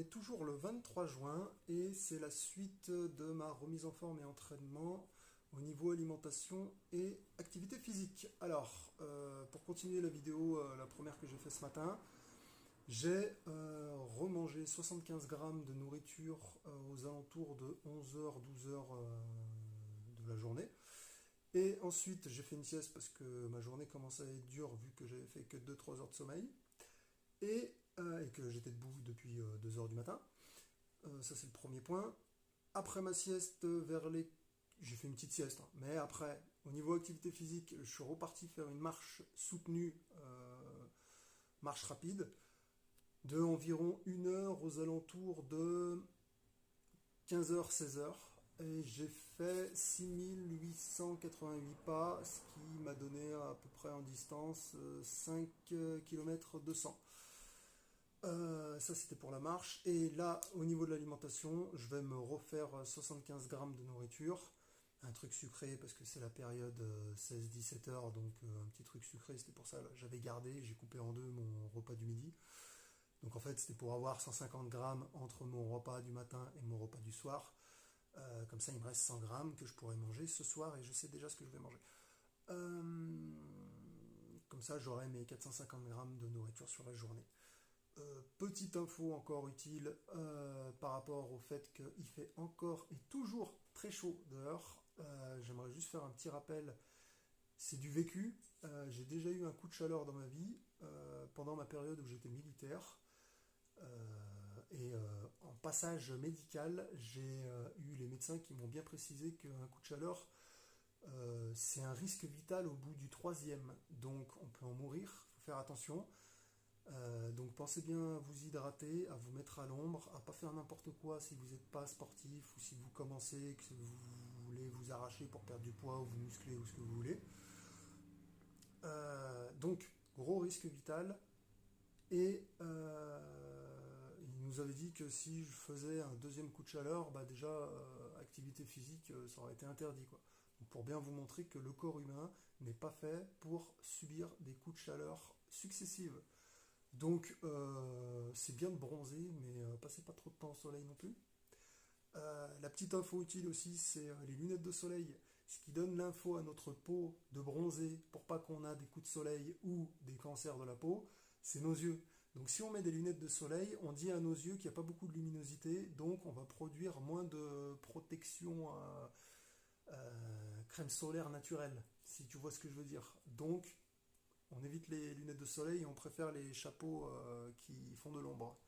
est toujours le 23 juin et c'est la suite de ma remise en forme et entraînement au niveau alimentation et activité physique. Alors, pour continuer la vidéo, la première que j'ai fait ce matin, j'ai remangé 75 grammes de nourriture aux alentours de 11h, 12h de la journée. Et ensuite, j'ai fait une sieste parce que ma journée commençait à être dure vu que j'avais fait que 2-3 heures de sommeil et que j'étais debout depuis 2 heures du matin. Ça, c'est le premier point. Après ma sieste, j'ai fait une petite sieste, hein. Mais après, au niveau activité physique, je suis reparti faire une marche soutenue, marche rapide, de environ 1 heure aux alentours de 15h, 16h. Et j'ai fait 6888 pas, ce qui m'a donné à peu près en distance 5 km 200. Ça c'était pour la marche. Et là, au niveau de l'alimentation, je vais me refaire 75 grammes de nourriture. Un truc sucré parce que c'est la période 16-17 heures, donc un petit truc sucré, c'était pour ça. J'avais gardé, j'ai coupé en deux mon repas du midi. Donc en fait, c'était pour avoir 150 grammes entre mon repas du matin et mon repas du soir. Comme ça, il me reste 100 grammes que je pourrais manger ce soir et je sais déjà ce que je vais manger. Euh, Comme ça, j'aurai mes 450 grammes de nourriture sur la journée. Petite info encore utile par rapport au fait qu'il fait encore et toujours très chaud dehors. J'aimerais juste faire un petit rappel. C'est du vécu. J'ai déjà eu un coup de chaleur dans ma vie pendant ma période où j'étais militaire. En passage médical, j'ai eu les médecins qui m'ont bien précisé qu'un coup de chaleur, c'est un risque vital au bout du troisième. Donc on peut en mourir, il faut faire attention. Donc pensez bien à vous hydrater, à vous mettre à l'ombre, à pas faire n'importe quoi si vous n'êtes pas sportif ou si vous commencez, que vous voulez vous arracher pour perdre du poids ou vous muscler ou ce que vous voulez. Donc gros risque vital. Et il nous avait dit que si je faisais un deuxième coup de chaleur, bah déjà, activité physique, ça aurait été interdit, quoi. Donc pour bien vous montrer que le corps humain n'est pas fait pour subir des coups de chaleur successifs. Donc c'est bien de bronzer, mais passez pas trop de temps au soleil non plus. La petite info utile aussi, c'est les lunettes de soleil. Ce qui donne l'info à notre peau de bronzer pour pas qu'on a des coups de soleil ou des cancers de la peau, c'est nos yeux. Donc si on met des lunettes de soleil, on dit à nos yeux qu'il n'y a pas beaucoup de luminosité, donc on va produire moins de protection crème solaire naturelle, si tu vois ce que je veux dire. Donc on évite les lunettes de soleil et on préfère les chapeaux qui font de l'ombre.